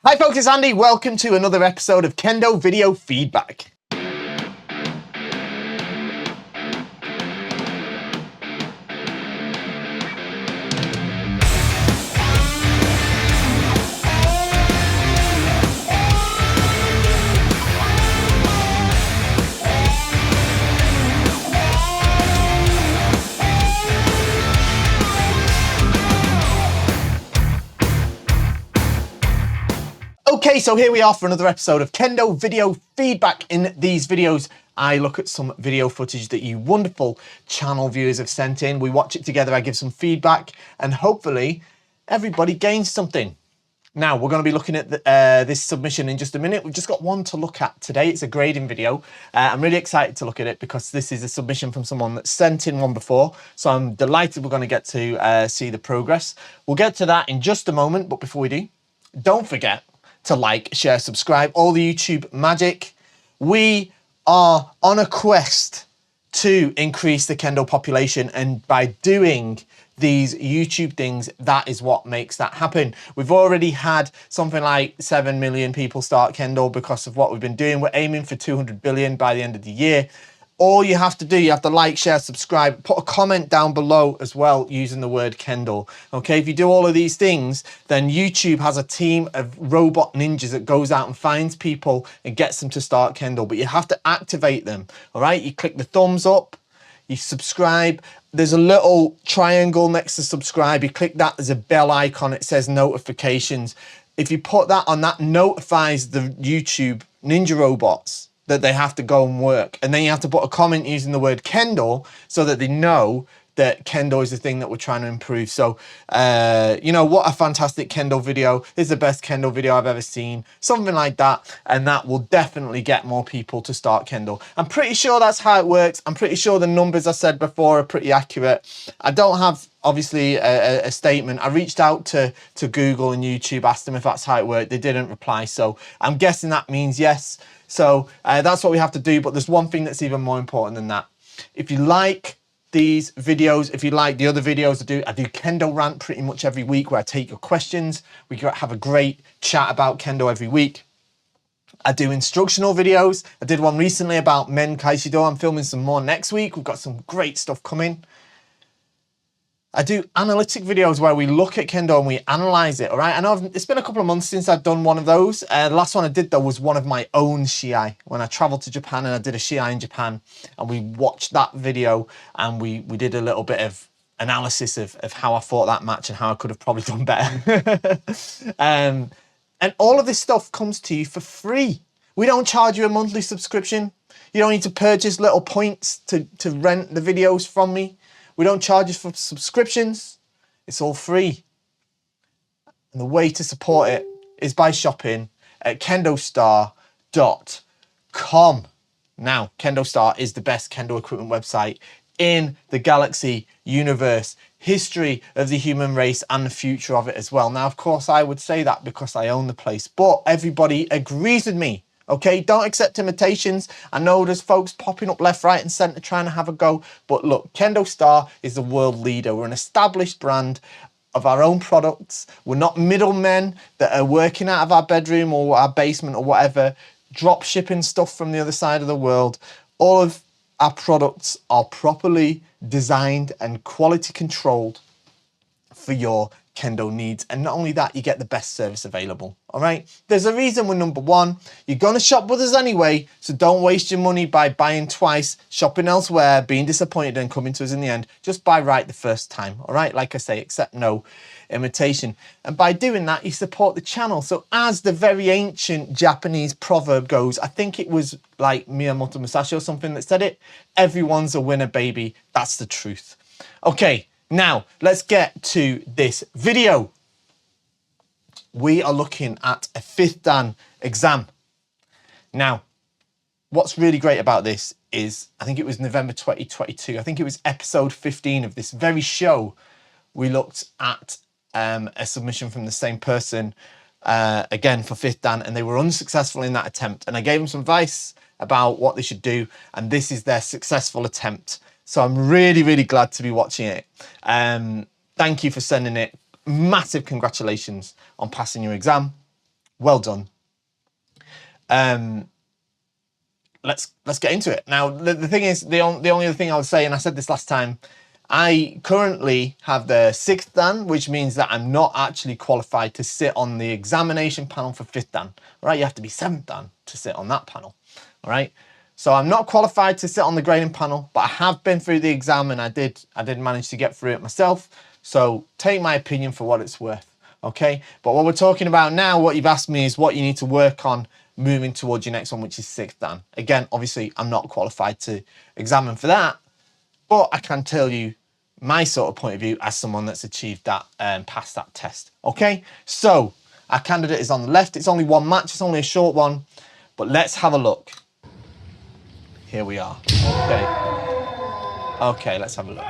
Hi folks, it's Andy. Welcome to another episode of Kendo Video Feedback. Okay, so here we are for another episode of Kendo Video Feedback. In these videos, I look at some video footage that you wonderful channel viewers have sent in. We watch it together, I give some feedback, and hopefully everybody gains something. Now, we're going to be looking at this submission in just a minute. We've just got one to look at today. It's a grading video. I'm really excited to look at it because this is a submission from someone that sent in one before. So I'm delighted we're going to get to see the progress. We'll get to that in just a moment. But before we do, don't forget to like, share, subscribe, all the YouTube magic. We are on a quest to increase the Kendo population, and by doing these YouTube things, that is what makes that happen. We've already had something like 7 million people start Kendo because of what we've been doing. We're aiming for 200 billion by the end of the year. All you have to do, you have to like, share, subscribe, put a comment down below as well using the word Kendo. Okay, if you do all of these things, then YouTube has a team of robot ninjas that goes out and finds people and gets them to start Kendo. But you have to activate them. All right, you click the thumbs up, you subscribe. There's a little triangle next to subscribe. You click that, there's a bell icon. It says notifications. If you put that on, that notifies the YouTube ninja robots that they have to go and work. And then you have to put a comment using the word Kendo so that they know that Kendo is the thing that we're trying to improve. So, you know, what a fantastic Kendo video. This is the best Kendo video I've ever seen. Something like that. And that will definitely get more people to start Kendo. I'm pretty sure that's how it works. I'm pretty sure the numbers I said before are pretty accurate. I don't have, obviously, a statement. I reached out to Google and YouTube, asked them if that's how it worked. They didn't reply. So I'm guessing that means yes. So that's what we have to do. But there's one thing that's even more important than that. If you like these videos, if you like the other videos I do Kendo rant pretty much every week where I take your questions. We have a great chat about Kendo every week. I do instructional videos. I did one recently about Men Kaishido. I'm filming some more next week. We've got some great stuff coming. I do analytic videos where we look at Kendo and we analyze it, all right? I know it's been a couple of months since I've done one of those. The last one I did, though, was one of my own Shiai. When I traveled to Japan and I did a Shiai in Japan, and we watched that video and we did a little bit of analysis of how I thought that match and how I could have probably done better. And all of this stuff comes to you for free. We don't charge you a monthly subscription. You don't need to purchase little points to rent the videos from me. We don't charge you for subscriptions. It's all free. And the way to support it is by shopping at KendoStar.com. Now, KendoStar is the best Kendo equipment website in the galaxy, universe, history of the human race and the future of it as well. Now, of course, I would say that because I own the place, but everybody agrees with me. Okay, don't accept imitations. I know there's folks popping up left, right, and centre trying to have a go. But look, KendoStar is the world leader. We're an established brand of our own products. We're not middlemen that are working out of our bedroom or our basement or whatever, drop shipping stuff from the other side of the world. All of our products are properly designed and quality controlled for your Kendo needs. And not only that, you get the best service available. All right. There's a reason we're number one. You're going to shop with us anyway. So don't waste your money by buying twice, shopping elsewhere, being disappointed and coming to us in the end. Just buy right the first time. All right. Like I say, accept no imitation. And by doing that, you support the channel. So as the very ancient Japanese proverb goes, I think it was like Miyamoto Musashi or something that said it. Everyone's a winner, baby. That's the truth. Okay. Now, let's get to this video. We are looking at a 5th Dan exam. Now, what's really great about this is, I think it was November 2022. I think it was episode 15 of this very show. We looked at a submission from the same person, again for 5th Dan, and they were unsuccessful in that attempt. And I gave them some advice about what they should do, and this is their successful attempt. So I'm really, really glad to be watching it. Thank you for sending it. Massive congratulations on passing your exam. Well done. Let's get into it. Now, the thing is, the only other thing I would say, and I said this last time, I currently have the 6th Dan, which means that I'm not actually qualified to sit on the examination panel for 5th Dan. All right, you have to be 7th Dan to sit on that panel. All right, so I'm not qualified to sit on the grading panel, but I have been through the exam and I did manage to get through it myself. So take my opinion for what it's worth. Okay, but what we're talking about now, what you've asked me, is what you need to work on moving towards your next one, which is 6th Dan. Again, obviously, I'm not qualified to examine for that, but I can tell you my sort of point of view as someone that's achieved that and passed that test. Okay, so our candidate is on the left. It's only one match, it's only a short one, but let's have a look. Here we are. Okay, let's have a look.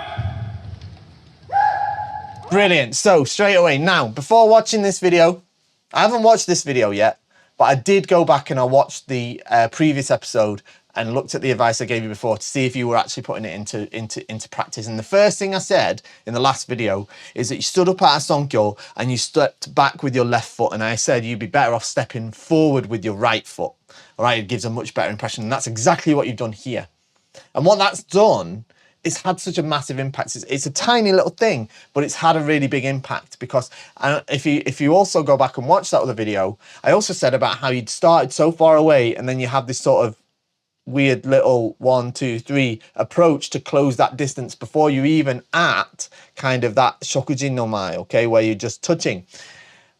Brilliant. So straight away, now, before watching this video, I haven't watched this video yet, but I did go back and I watched the previous episode and looked at the advice I gave you before to see if you were actually putting it into practice. And the first thing I said in the last video is that you stood up at a sonkyo and you stepped back with your left foot. And I said you'd be better off stepping forward with your right foot. All right, it gives a much better impression. And that's exactly what you've done here. And what that's done, it's had such a massive impact. It's a tiny little thing, but it's had a really big impact because if you also go back and watch that other video, I also said about how you'd started so far away and then you have this sort of weird little 1, 2, 3 approach to close that distance before you even at kind of that shokujin no mae, okay, where you're just touching.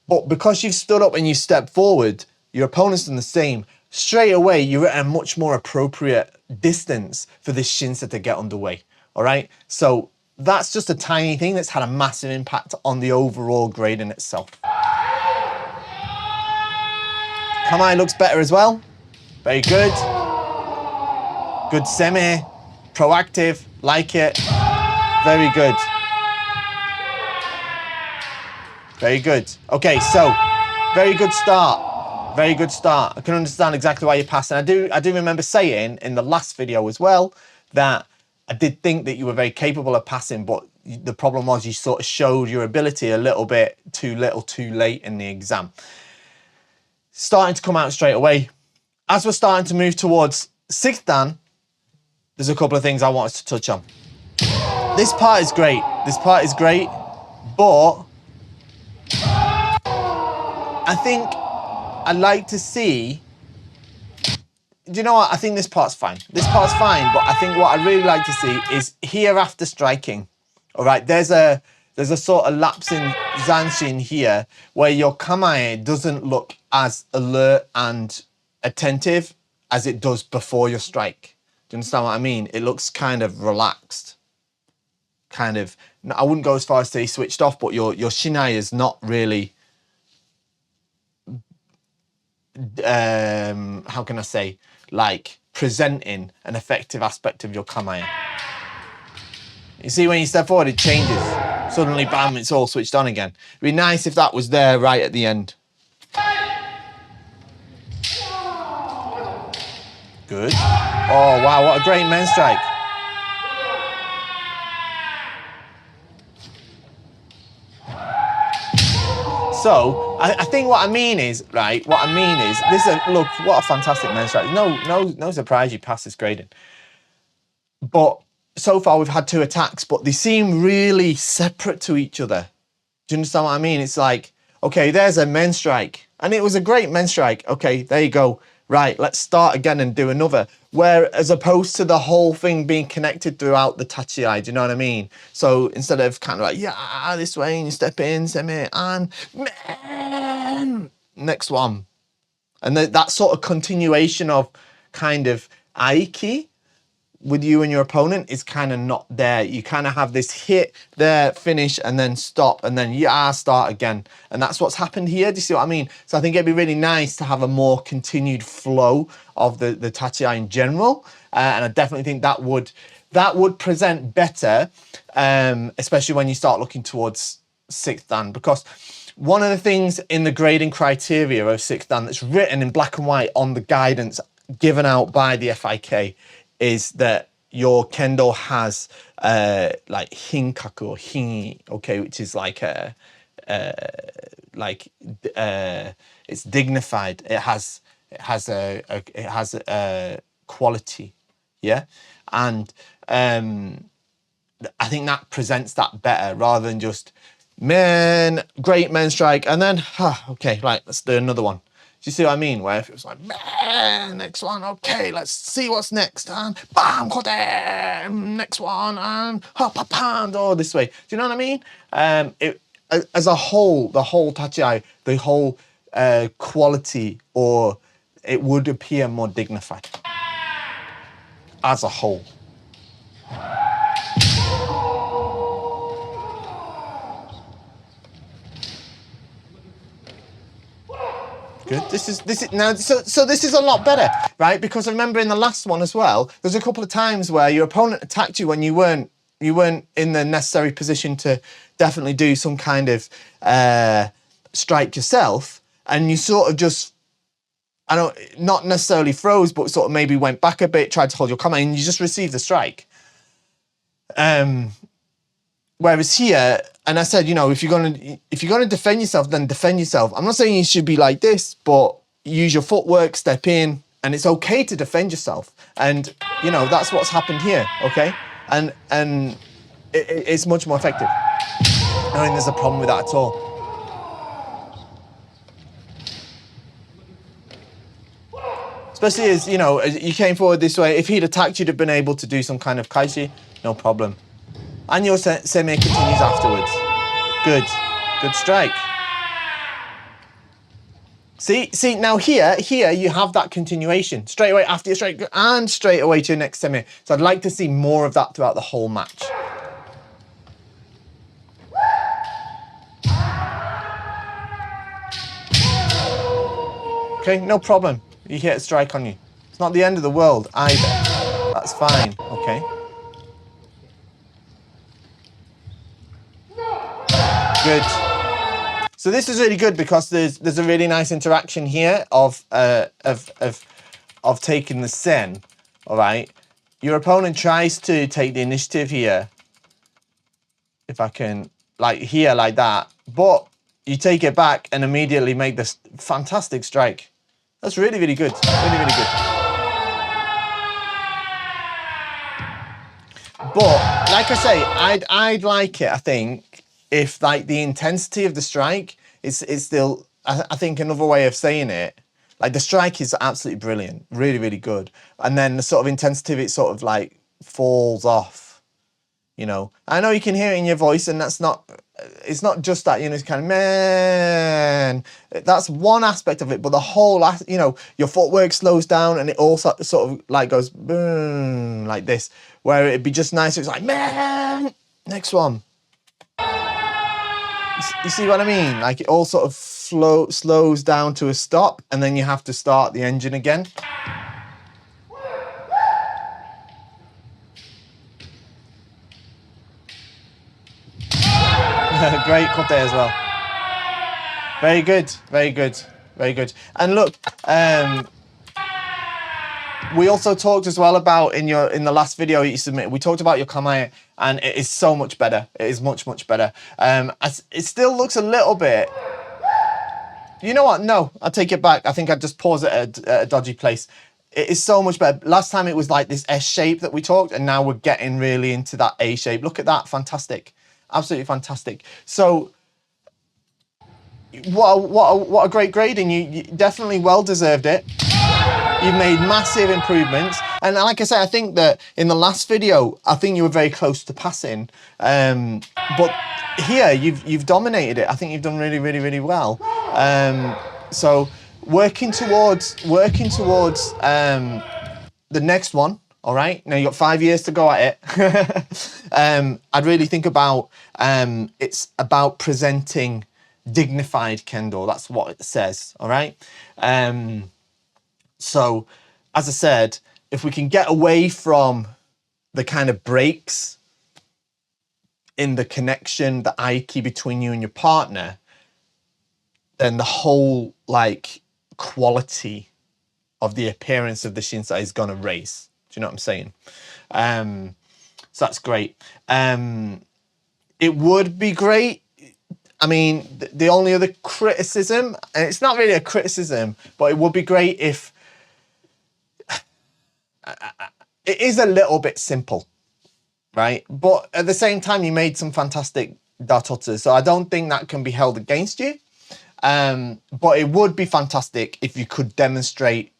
But because you've stood up and you stepped forward, your opponent's done the same. Straight away, you're at a much more appropriate distance for this shinsa to get underway. All right, so that's just a tiny thing that's had a massive impact on the overall grading itself. Kamae looks better as well. Very good. Good semi, proactive, like it. Very good. Very good. Okay, so very good start. Very good start. I can understand exactly why you passed. And I do remember saying in the last video as well that I did think that you were very capable of passing, but the problem was you sort of showed your ability a little bit too little too late in the exam. Starting to come out straight away. As we're starting to move towards 6th Dan, there's a couple of things I want us to touch on. This part is great. This part is great, but I think I'd like to see, do you know what? I think this part's fine. This part's fine, but I think what I'd really like to see is here after striking. All right, there's a sort of lapse in zanshin here where your kamae doesn't look as alert and attentive as it does before your strike. Do you understand what I mean? It looks kind of relaxed. Kind of, I wouldn't go as far as to say switched off, but your shinai is not really, how can I say, like presenting an effective aspect of your kamae. You see, when you step forward, it changes. Suddenly, bam, it's all switched on again. It'd be nice if that was there right at the end. Good. Oh, wow, what a great men strike. So, I think what I mean is, right, this is, look, what a fantastic men strike. No surprise you passed this grading. But so far we've had 2 attacks, but they seem really separate to each other. Do you understand what I mean? It's like, okay, there's a men strike. And it was a great men strike. Okay, there you go. Right, let's start again and do another. Where as opposed to the whole thing being connected throughout the tachi-ai, do you know what I mean? So instead of kind of like, yeah, this way, and you step in, semi, and man, next one. And that sort of continuation of kind of aiki with you and your opponent is kind of not there. You kind of have this hit there, finish, and then stop, and then start again. And that's what's happened here. Do you see what I mean? So I think it'd be really nice to have a more continued flow of the tachi-ai in general. And I definitely think that would present better, especially when you start looking towards 6th Dan, because one of the things in the grading criteria of 6th Dan that's written in black and white on the guidance given out by the FIK is that your kendo has like hinkaku or hin, okay, which is like It's dignified. It has a quality, yeah, and I think that presents that better rather than just great men strike, and then okay, right, let's do another one. Do you see what I mean? Where if it was like, man, next one, okay, let's see what's next, and bam, next one, and oh, this way. Do you know what I mean? It as a whole, the whole tachiai, the whole quality, or it would appear more dignified as a whole. Good. This is now. So this is a lot better, right? Because I remember in the last one as well, there's a couple of times where your opponent attacked you when you weren't in the necessary position to definitely do some kind of strike yourself, and you sort of just, not necessarily froze, but sort of maybe went back a bit, tried to hold your combat, and you just received the strike. Whereas here, and I said, if you're gonna defend yourself, then defend yourself. I'm not saying you should be like this, but use your footwork, step in, and it's okay to defend yourself. And that's what's happened here, okay? And it's much more effective. I don't think there's a problem with that at all. Especially as you came forward this way. If he'd attacked, you'd have been able to do some kind of kaishi, no problem. And your semi continues afterwards. Good strike. See, now here you have that continuation. Straight away after your strike, and straight away to your next semi. So I'd like to see more of that throughout the whole match. Okay, no problem. You hit a strike on you. It's not the end of the world either. That's fine, okay. Good. So this is really good because there's a really nice interaction here of taking the sen. All right. Your opponent tries to take the initiative here. If I can, like here, like that, but you take it back and immediately make this fantastic strike. That's really, really good. Really, really good. But like I say, I'd like it, I think, if like the intensity of the strike is still, I think another way of saying it, like the strike is absolutely brilliant, really, really good. And then the sort of intensity of it sort of like falls off, I know you can hear it in your voice, and it's not just that, it's kind of, man, that's one aspect of it, but the whole, your footwork slows down and it also sort of like goes, boom, like this, where it'd be just nice. It's like, man, next one. You see what I mean? Like it all sort of slows down to a stop, and then you have to start the engine again. Great kote as well. Very good, very good, very good. And look, we also talked as well about in the last video you submitted, we talked about your kamae, and it is so much better. It is much, much better. It still looks a little bit. You know what? No, I'll take it back. I think I'd just pause it at a dodgy place. It is so much better. Last time it was like this S shape that we talked, and now we're getting really into that A shape. Look at that, fantastic. Absolutely fantastic. So what a great grade, and you definitely well deserved it. You've made massive improvements, and like I said, I think that in the last video, I think you were very close to passing. But here you've dominated it. I think you've done really, really, really well. So working towards the next one. All right, now you got 5 years to go at it. I'd really think about it's about presenting dignified kendo. That's what it says. All right. So, as I said, if we can get away from the kind of breaks in the connection, the aiki between you and your partner, then the whole like quality of the appearance of the shinsai is gonna raise. Do you know what I'm saying? So that's great. It would be great. I mean, the only other criticism, and it's not really a criticism, but it would be great if it is a little bit simple, right? But at the same time, you made some fantastic datotas, so I don't think that can be held against you. But it would be fantastic if you could demonstrate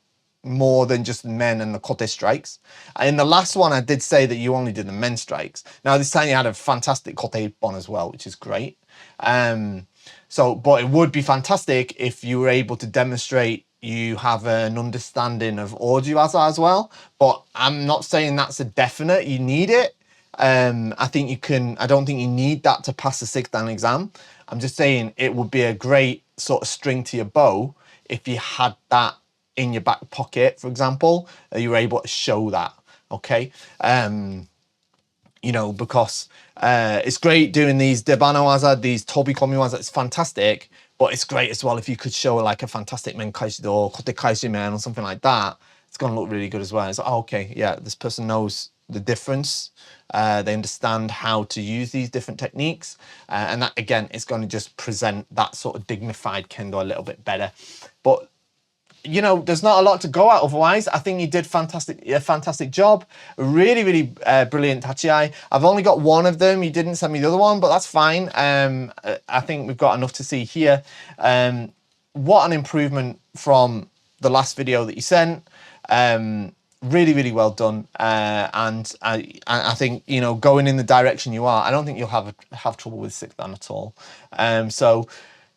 more than just men and the kote strikes. And in the last one, I did say that you only did the men strikes. Now this time you had a fantastic kote ippon as well, which is great. But it would be fantastic if you were able to demonstrate you have an understanding of ojuwaza as well. But I'm not saying that's a definite, you need it. I think you can, I don't think you need that to pass the 6th dan exam. I'm just saying it would be a great sort of string to your bow if you had that in your back pocket, for example, you were able to show that, okay? You know, because it's great doing these debano waza, these tobikomi waza, it's fantastic, but it's great as well if you could show like a fantastic men kaishido or kote kaishimen or something like that. It's going to look really good as well. It's like, oh, okay, yeah, this person knows the difference. They understand how to use these different techniques. And that, again, is going to just present that sort of dignified kendo a little bit better. But you know, there's not a lot to go at otherwise. I think you did a fantastic job. Really, really brilliant tachiai. I've only got one of them. You didn't send me the other one, but that's fine. I think we've got enough to see here. What an improvement from the last video that you sent. Really, really well done. And I think, you know, going in the direction you are, I don't think you'll have trouble with 6th dan at all.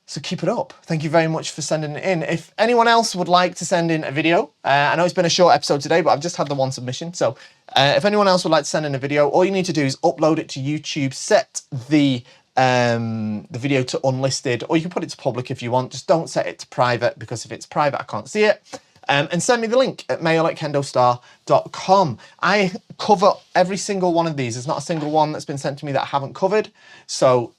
So keep it up. Thank you very much for sending it in. If anyone else would like to send in a video, I know it's been a short episode today, but I've just had the one submission. So if anyone else would like to send in a video, all you need to do is upload it to YouTube, set the video to unlisted, or you can put it to public if you want. Just don't set it to private, because if it's private, I can't see it. And send me the link at mail@KendoStar.com. I cover every single one of these. There's not a single one that's been sent to me that I haven't covered. So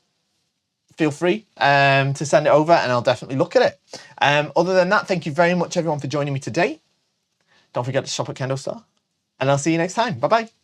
feel free to send it over and I'll definitely look at it. Other than that, thank you very much everyone for joining me today. Don't forget to shop at KendoStar and I'll see you next time. Bye-bye.